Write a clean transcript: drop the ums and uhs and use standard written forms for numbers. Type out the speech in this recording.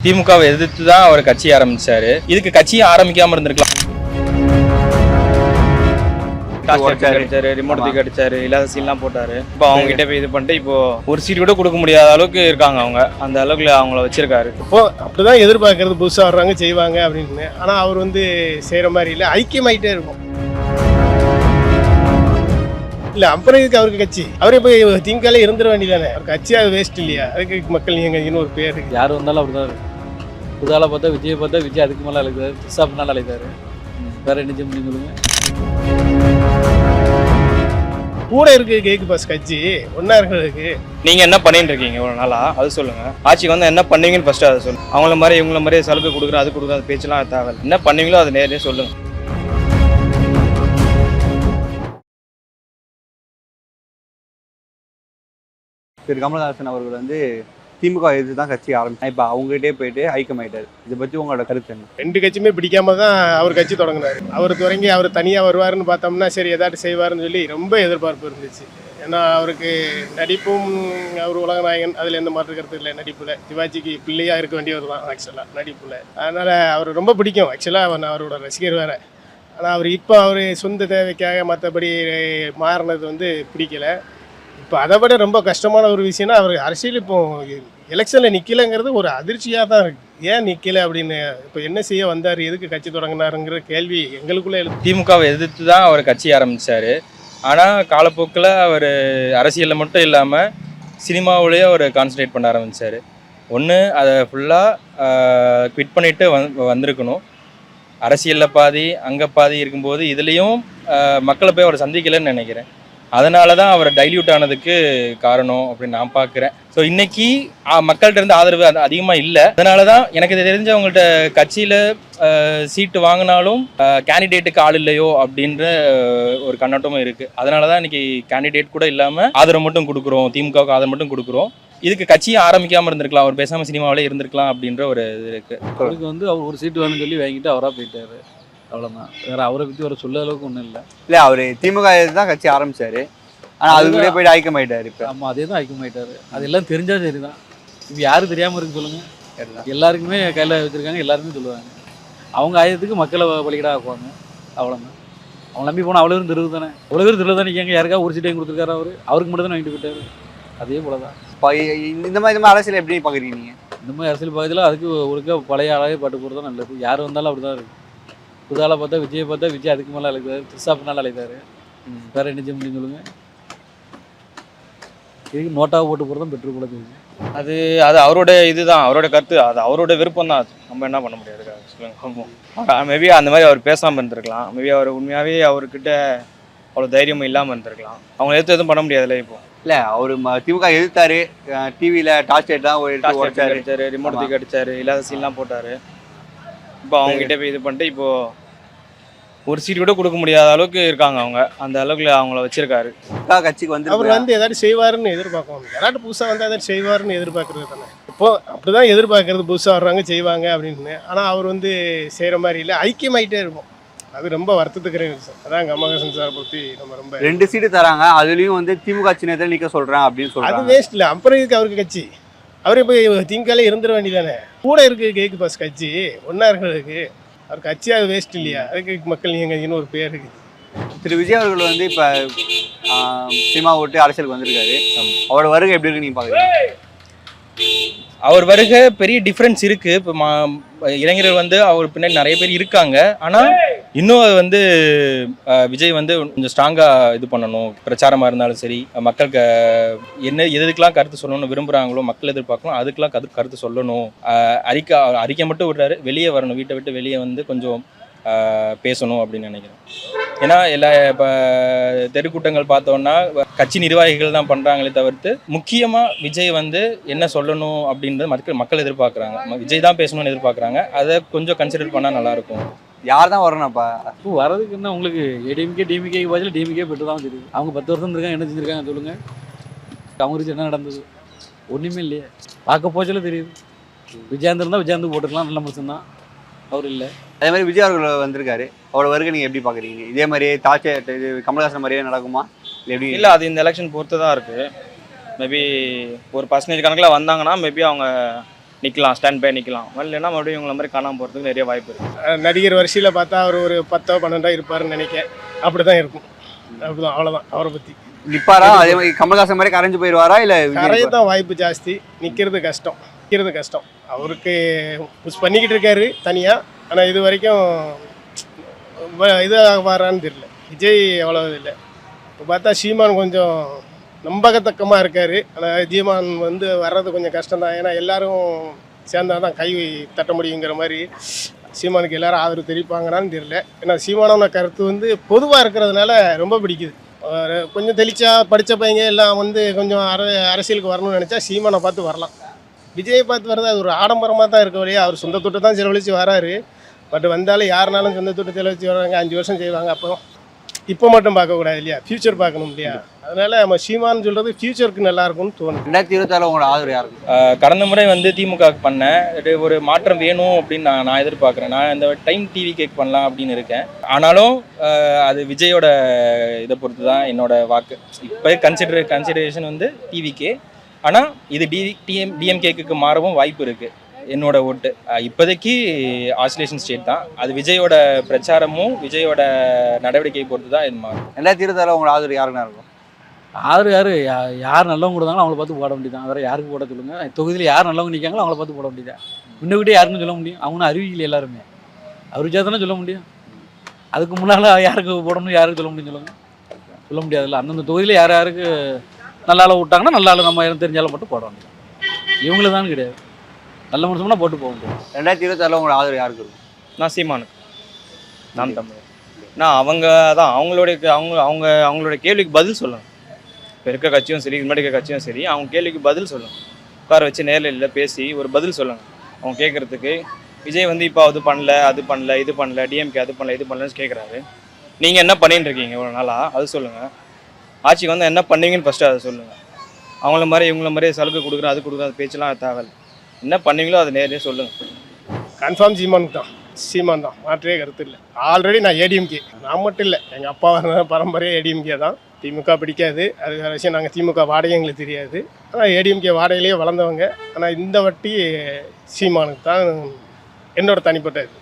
திமுகவை எதிர்த்து தான் அவர் கட்சி ஆரம்பிச்சாரு. இதுக்கு கட்சியை ஆரம்பிக்காம இருந்திருக்கலாம். ரிமோட் தூக்கி அடிச்சாரு, இல்லாத சீன்லாம் போட்டாரு. இப்போ அவங்க கிட்ட போய் இது பண்ணிட்டு இப்போ ஒரு சீட் கூட கொடுக்க முடியாத அளவுக்கு இருக்காங்க. அவங்க அந்த அளவுக்கு அவங்கள வச்சிருக்காரு. இப்போ அப்படிதான் எதிர்பார்க்கறது, புதுசாக வர்றாங்க செய்வாங்க அப்படின்னு. ஆனால் அவர் செய்கிற மாதிரி இல்லை, ஐக்கியமாயிட்டே இருக்கும். இல்லை அப்புறம் இதுக்கு அவருக்கு கட்சி, அவரே போய் திங்காலே இருந்துட வேண்டியதானே. அவர் கட்சி அது வேஸ்ட் இல்லையா? அதுக்கு மக்கள் நீங்கன்னு ஒரு பேர் யார் வந்தாலும் அப்படிதான் இருக்கும். புதால பார்த்தா விஜய் பார்த்தா விஜய் அதுக்கு மேலே அழைக்கிறாரு, திசாப்னால அழைத்தாரு. வேற என்ன செய்ய முடியும் சொல்லுங்க. கூட இருக்கு கேக்கு பாஸ் கட்சி ஒன்னா இருக்கிறதுக்கு. நீங்க என்ன பண்ணிட்டு இருக்கீங்க ஒரு நாளா அது சொல்லுங்க. ஆட்சிக்கு வந்து என்ன பண்ணுவீங்கன்னு ஃபர்ஸ்ட் அதை சொல்லுங்க. அவங்கள மாதிரி இவங்கள மாதிரி சலுகை கொடுக்குறேன் அது கொடுக்குற அது பேச்செல்லாம் தேவை. என்ன பண்ணுவீங்களோ அதை நேரடியாக சொல்லுங்க. திரு கமலஹாசன் அவர்கள் திமுக எதிர்த்து தான் கட்சி ஆரம்பிச்சாங்க. இப்போ அவங்ககிட்டே போயிட்டு ஐக்கியமாயிட்டாரு. இதை பற்றி உங்களோட கருத்து என்ன? ரெண்டு கட்சியுமே பிடிக்காம தான் அவர் கட்சி தொடங்கினாரு. அவர் தொடங்கி அவர் தனியாக வருவாருன்னு பார்த்தோம்னா சரி ஏதாட்டு செய்வாருன்னு சொல்லி ரொம்ப எதிர்பார்ப்பு இருந்துச்சு. ஏன்னா அவருக்கு நடிப்பும், அவர் உலகநாயகன், அதில் எந்த மாற்று கருத்து இல்லை. நடிப்பில் சிவாஜிக்கு பிள்ளையாக இருக்க வேண்டியவர் தான் ஆக்சுவலாக நடிப்பில். அதனால் அவர் ரொம்ப பிடிக்கும். ஆக்சுவலாக அவரோட ரசிகர் வேறு. ஆனால் அவர் சொந்த தேவைக்காக மற்றபடி மாறினது பிடிக்கலை. இப்போ அதை விட ரொம்ப கஷ்டமான ஒரு விஷயம்னா அவர் அரசியல் இப்போ எலெக்ஷனில் நிற்கலைங்கிறது ஒரு அதிர்ச்சியாக தான் இருக்குது. ஏன் நிற்கலை அப்படின்னு, இப்போ என்ன செய்ய வந்தார், எதுக்கு கட்சி தொடங்கினாருங்கிற கேள்வி எங்களுக்குள்ளே திமுகவை எதிர்த்து தான் அவர் கட்சி ஆரம்பித்தார். ஆனால் காலப்போக்கில் அவர் அரசியலில் மட்டும் இல்லாமல் சினிமாவிலேயே அவர் கான்சன்ட்ரேட் பண்ண ஆரம்பித்தார். ஒன்று அதை ஃபுல்லாக குவிட் பண்ணிவிட்டு வந்திருக்கணும். அரசியலில் பாதி அங்கே பாதி இருக்கும்போது இதுலேயும் மக்களை போய் அவர் சந்திக்கலைன்னு நினைக்கிறேன். அதனால தான் அவர் டைல்யூட் ஆனதுக்கு காரணம் அப்படின்னு நான் பார்க்குறேன். ஸோ இன்னைக்கு மக்கள்கிட்ட இருந்து ஆதரவு அதிகமாக இல்லை. அதனால தான் எனக்கு தெரிஞ்சவங்கள்ட்ட கட்சியில் சீட்டு வாங்கினாலும் கேண்டிடேட்டுக்கு ஆள் இல்லையோ அப்படின்ற ஒரு கண்ணோட்டமும் இருக்குது. அதனால தான் இன்னைக்கு கேண்டிடேட் கூட இல்லாமல் ஆதரவு மட்டும் கொடுக்குறோம், திமுகவுக்கு ஆதரவு மட்டும் கொடுக்குறோம். இதுக்கு கட்சியை ஆரம்பிக்காமல் இருந்திருக்கலாம், அவர் பேசாமல் சினிமாவிலே இருந்திருக்கலாம் அப்படின்ற ஒரு இது இருக்குது. அவருக்கு அவர் ஒரு சீட்டு வேணும்னு சொல்லி வாங்கிட்டு அவராக போயிட்டாரு. அவ்வளோதான். வேற அவரை பற்றி வர சொல்ல அளவுக்கு ஒன்றும் இல்லை. இல்லை அவர் திமுக தான் கட்சி ஆரம்பிச்சாரு. ஆனால் அதுக்குள்ளே போயிட்டு ஐக்கியமாயிட்டாரு. இப்போ ஆமாம், அதே தான் ஐக்கியமாயிட்டாரு. அது எல்லாம் தெரிஞ்சால் சரி தான். இப்போ யாரும் தெரியாமல் இருக்கு சொல்லுங்கள். எல்லாருக்குமே கையில் வச்சுருக்காங்க, எல்லாருமே சொல்லுவாங்க. அவங்க ஆயத்துக்கு மக்களை பலிகடாக ஆக்குவாங்க. அவ்வளோதான். அவங்க நம்பி போனால் அவ்வளோ பேரும் தெருவு தானே, அவ்வளோ பேர் தெருவு தானே. நிற்காங்க, யாருக்கா ஒரு சீட்டையும் கொடுத்துருக்காரு அவருக்கு மட்டும் தான் வாங்கிட்டு போயிட்டாரு. அதே போல தான் இந்த மாதிரி அரசியல் எப்படி பார்க்குறீங்க நீங்கள்? இந்த மாதிரி அரசியல் பார்க்கறதுல அதுக்கு ஒருக்கா பழைய ஆளாகவே பாட்டு போகிறது தான் நல்லது. யார் வந்தாலும் அப்படி தான் இருக்குது. புதால பார்த்தா விஜய் அதுக்கு மேலே அழைக்கிறாரு, திசாப்னால அழைத்தாரு. வேற என்ன செய்ய முடியும் சொல்லுங்கள். இதுக்கு நோட்டாக போட்டு போகிறது தான் பெட்ரோல் போல தெரியுது. அது அவரோட இதுதான், அவரோட கருத்து, அது அவரோட விருப்பம் தான். அது நம்ம என்ன பண்ண முடியாது சொல்லுங்க. மேபி அந்த மாதிரி அவர் பேசாமல் இருந்திருக்கலாம். மேபி அவர் உண்மையாகவே அவர்கிட்ட அவ்வளோ தைரியமும் இல்லாமல் இருந்திருக்கலாம். அவங்க எடுத்து எதுவும் பண்ண முடியாதுல்ல. இப்போ இல்லை அவர் திமுக எதிர்த்தாரு, டிவியில் டார்ச் லைட் தான் ரிமோட் தூக்கி அடிச்சாரு, இல்லாத சீன்லாம் போட்டாரு. இப்போ அவங்க கிட்ட போய் இது பண்ணிட்டு இப்போ ஒரு சீட் கூட கொடுக்க முடியாத அளவுக்கு இருக்காங்க. அவங்க அந்த அளவுக்கு அவங்கள வச்சிருக்காரு. கட்சிக்கு அவர் ஏதாட்டு செய்வாருன்னு எதிர்பார்க்கணும். யாராட்டு புதுசாக ஏதாட்டு செய்வாருன்னு எதிர்பார்க்கறது தானே. இப்போ அப்படிதான் எதிர்பார்க்கறது, புதுசாக வர்றாங்க செய்வாங்க அப்படின்னு. ஆனால் அவர் செய்கிற மாதிரி இல்லை, ஐக்கியமாயிட்டே இருக்கும். அது ரொம்ப வருத்தத்துக்குற விஷயம். அதான் கமலஹாசன் சார் பற்றி நம்ம ரொம்ப 2 சீட்டு தராங்க, அதுலேயும் திமுக சின்னத்தில் நிற்க சொல்கிறேன் அப்படின்னு சொல்கிறாங்க. அது வேஸ்ட் இல்லை. அப்புறம் இதுக்கு அவருக்கு கட்சி, அவரே போய் திங்காலே இருந்துட வேண்டியதானே. கூட இருக்கு கேக்கு பாஸ் கட்சி ஒன்றா இருக்கிறதுக்கு. அவர் கட்சி அது வேஸ்ட் இல்லையா? அதுக்கு மக்கள் நீங்கன்னு ஒரு பேர் இருக்குது. திரு விஜய் அவர்கள் இப்போ சினிமா விட்டு அரசியலுக்கு வந்திருக்காரு. அவரோட வருகை எப்படி இருக்கு நீங்கள் பார்க்குறீங்க? அவர் வருகை பெரிய டிஃப்ரென்ஸ் இருக்குது. இப்போ இளைஞர்கள் அவர் பின்னாடி நிறைய பேர் இருக்காங்க. ஆனால் இன்னும் விஜய் கொஞ்சம் ஸ்ட்ராங்காக இது பண்ணணும். பிரச்சாரமாக இருந்தாலும் சரி, மக்களுக்கு எதுக்கெல்லாம் கருத்து சொல்லணும்னு விரும்புகிறாங்களோ, மக்கள் எதிர்பார்க்கணும், அதுக்கெல்லாம் கருத்து சொல்லணும். அறிக்கை மட்டும் விடுறாரு, வெளியே வரணும், வீட்டை விட்டு வெளியே கொஞ்சம் பேசணும் அப்படின்னு நினைக்கிறேன். ஏன்னா இப்போ தெருக்கூட்டங்கள் பார்த்தோன்னா கட்சி நிர்வாகிகள் தான் பண்ணுறாங்களே தவிர்த்து முக்கியமாக விஜய் என்ன சொல்லணும் அப்படின்றது மக்கள் எதிர்பார்க்குறாங்க. விஜய் தான் பேசணும்னு எதிர்பார்க்குறாங்க. அதை கொஞ்சம் கன்சிடர் பண்ணால் நல்லாயிருக்கும். யார் தான் வரணும்ப்பா? இப்போ வரதுக்கு என்ன, உங்களுக்கு ஏடிஎம்கே டிஎம்கே பதில் டிஎம்கே பெற்று தான் தெரியுது. அவங்க 10 வருஷம் இருக்காங்க, என்ன செஞ்சுருக்காங்க சொல்லுங்கள். அவங்களுக்கு என்ன நடந்தது? ஒன்றுமே இல்லையே. பார்க்க போச்சல தெரியுது. விஜயாந்த் இருந்தால் விஜயாந்த் போட்டுக்கலாம், நல்ல மனுஷன் தான். அவர் இல்லை. அதே மாதிரி விஜய் அவர்கள் வந்திருக்காரு. அவரோட வருகை நீங்கள் எப்படி பார்க்குறீங்க? இதே மாதிரியே இது கமலஹாசன் மாதிரியே நடக்குமா இல்லை எப்படி? இல்லை, அது இந்த எலெக்ஷன் பொறுத்து தான் இருக்குது. மேபி ஒரு பர்சன்டேஜ் கணக்கில் வந்தாங்கன்னா மேபி அவங்க நிற்கலாம், ஸ்டாண்ட் பை நிற்கலாம். இல்லைன்னா மறுபடியும் இவங்கள மாதிரி காணாமல் போகிறதுக்கு நிறைய வாய்ப்பு இருக்குது. நடிகர் வரிசையில் பார்த்தா அவர் ஒரு 10 12 இருப்பாருன்னு நினைக்கிறேன். அப்படி தான் இருக்கும். அப்படிதான், அவ்வளோதான் அவரை பற்றி. நிப்பாரா அதே மாதிரி கமல்ஹாசன் மாதிரி கரைஞ்சு போயிடுவாரா இல்லை கரையை தான் வாய்ப்பு ஜாஸ்தி, நிற்கிறது கஷ்டம். அவருக்கு புஷ் பண்ணிக்கிட்டு இருக்காரு தனியாக. ஆனால் இது வரைக்கும் இதாக வரான்னு தெரியல. விஜய் அவ்வளோ இல்லை. இப்போ பார்த்தா சீமான் கொஞ்சம் நம்பகத்தக்கமாக இருக்கார். ஆனால் சீமான் வந்து வர்றது கொஞ்சம் கஷ்டம்தான். ஏன்னா எல்லாரும் சேர்ந்தால் தான் கை தட்ட முடியுங்கிற மாதிரி சீமானுக்கு எல்லாரும் ஆதரவு தெரிவிப்பாங்கன்னு தெரியல. ஏன்னா சீமானோட கருத்து வந்து பொதுவாக இருக்கிறதுனால ரொம்ப பிடிக்குது. கொஞ்சம் தெளிச்சா படித்த பையங்க எல்லாம் வந்து கொஞ்சம் அரசியலுக்கு வரணும்னு நினச்சா சீமானை பார்த்து வரலாம். விஜயை பார்த்து வர்றது அது ஒரு ஆடம்பரமாக தான் இருக்க வழியா. அவர் சொந்த தொட்டு தான் செலவழித்து வராரு. பட் வந்தாலும் யாருனாலும் சொந்த தொட்டு செலவழித்து வராங்க. 5 வருஷம் செய்வாங்க. அப்புறம் இப்போ மட்டும் பார்க்கக்கூடாது இல்லையா, ஃப்யூச்சர் பார்க்கணும் இல்லையா. அதனால நம்ம சீமான்னு சொல்கிறது ஃப்யூச்சருக்கு நல்லா இருக்கும்னு தோணுது. 2024 உங்களோட ஆதரவு யாருக்கு? கடந்த முறை வந்து திமுக பண்ணேன். ஒரு மாற்றம் வேணும் அப்படின்னு நான் எதிர்பார்க்குறேன். நான் இந்த டைம் டிவி கேக் பண்ணலாம் அப்படின்னு இருக்கேன். ஆனாலும் அது விஜயோட இதை பொறுத்து தான் என்னோட வாக்கு. இப்போ கன்சிடரேஷன் வந்து டிவிக்கே. ஆனால் இது டிஎம்கேக்கு மாறவும் வாய்ப்பு இருக்குது. என்னோட ஓட்டு இப்போதைக்கு ஆசிலேஷன் ஸ்டேட் தான். அது விஜயோட பிரச்சாரமும் விஜயோட நடவடிக்கையை பொறுத்து தான் இது மாறும். 2024 உங்களோட ஆதரவு யாருன்னா இருக்கும்? யார் நல்லவங்க கொடுத்தாங்களோ அவங்கள பார்த்து போட வேண்டியதான். வேறு யாருக்கு போட சொல்லுங்க. தொகுதியில் யார் நல்லவங்க நிற்காங்களோ அவங்கள பார்த்து போட வேண்டியதான். முன்னக்கிட்டே யாருன்னு சொல்ல முடியும்? அவங்களும் அறிவிக்கல எல்லாருமே. அவருக்கு தானே சொல்ல முடியும். அதுக்கு முன்னால் யாருக்கு போடணும், யாருக்கு சொல்ல முடியும் சொல்லுங்கள். சொல்ல முடியாதுல்ல. அந்தந்த தொகுதியில் யாருக்கு நல்ல ஆளை விட்டாங்கன்னா நல்ல ஆளு நம்ம தெரிஞ்சாலும் மட்டும் போட வேண்டியது. இவங்களுக்கு தான் கிடையாது. நல்ல மனுஷம்னா போட்டு போக முடியும். 2024 உங்களோட ஆதரவு யாருக்கு இருக்கும்? நான் சீமானுக்கு, நாம் தமிழர். நான் அவங்க தான் அவங்களோட கேள்விக்கு பதில் சொல்லணும். இப்போ இருக்க கட்சியும் சரி, முன்னாடி இருக்க கட்சியும் சரி, அவங்க கேள்விக்கு பதில் சொல்லணும். உட்கார வச்சு நேரில் பேசி ஒரு பதில் சொல்லணும். அவங்க கேட்குறதுக்கு விஜய் வந்து இப்போ அது பண்ணல, இது பண்ணல, டிஎம்கே அது பண்ணல, இது பண்ணலன்னு கேட்குறாரு. நீங்கள் என்ன பண்ணிட்டு இருக்கீங்க இவ்வளோ நாளாக, அது சொல்லுங்கள். ஆட்சிக்கு வந்து என்ன பண்ணீங்கன்னு ஃபஸ்ட்டு அதை சொல்லுங்கள். அவங்கள மாதிரி இவங்கள மாதிரி சலுகை கொடுக்குறேன், அது கொடுக்குறேன், அது பேச்செல்லாம் தேவையில்லை. என்ன பண்ணீங்களோ அதை நேரடியாக சொல்லுங்கள். கன்ஃபார்ம் சீமான் தான், மாற்றே கருத்து இல்லை. ஆல்ரெடி நான் ஏடிஎம்கே. நான் மட்டும் இல்லை, எங்கள் அப்பா பரம்பரையே ஏடிஎம்கே தான். திமுக பிடிக்காது, அது வேறு விஷயம். நாங்கள் திமுக வாடகை எங்களுக்கு தெரியாது. ஆனால் ஏடிஎம்கே வாடகையிலேயே வளர்ந்தவங்க. ஆனால் இந்த வாட்டி சீமானுக்கு தான் என்னோட தனிப்பட்ட இது.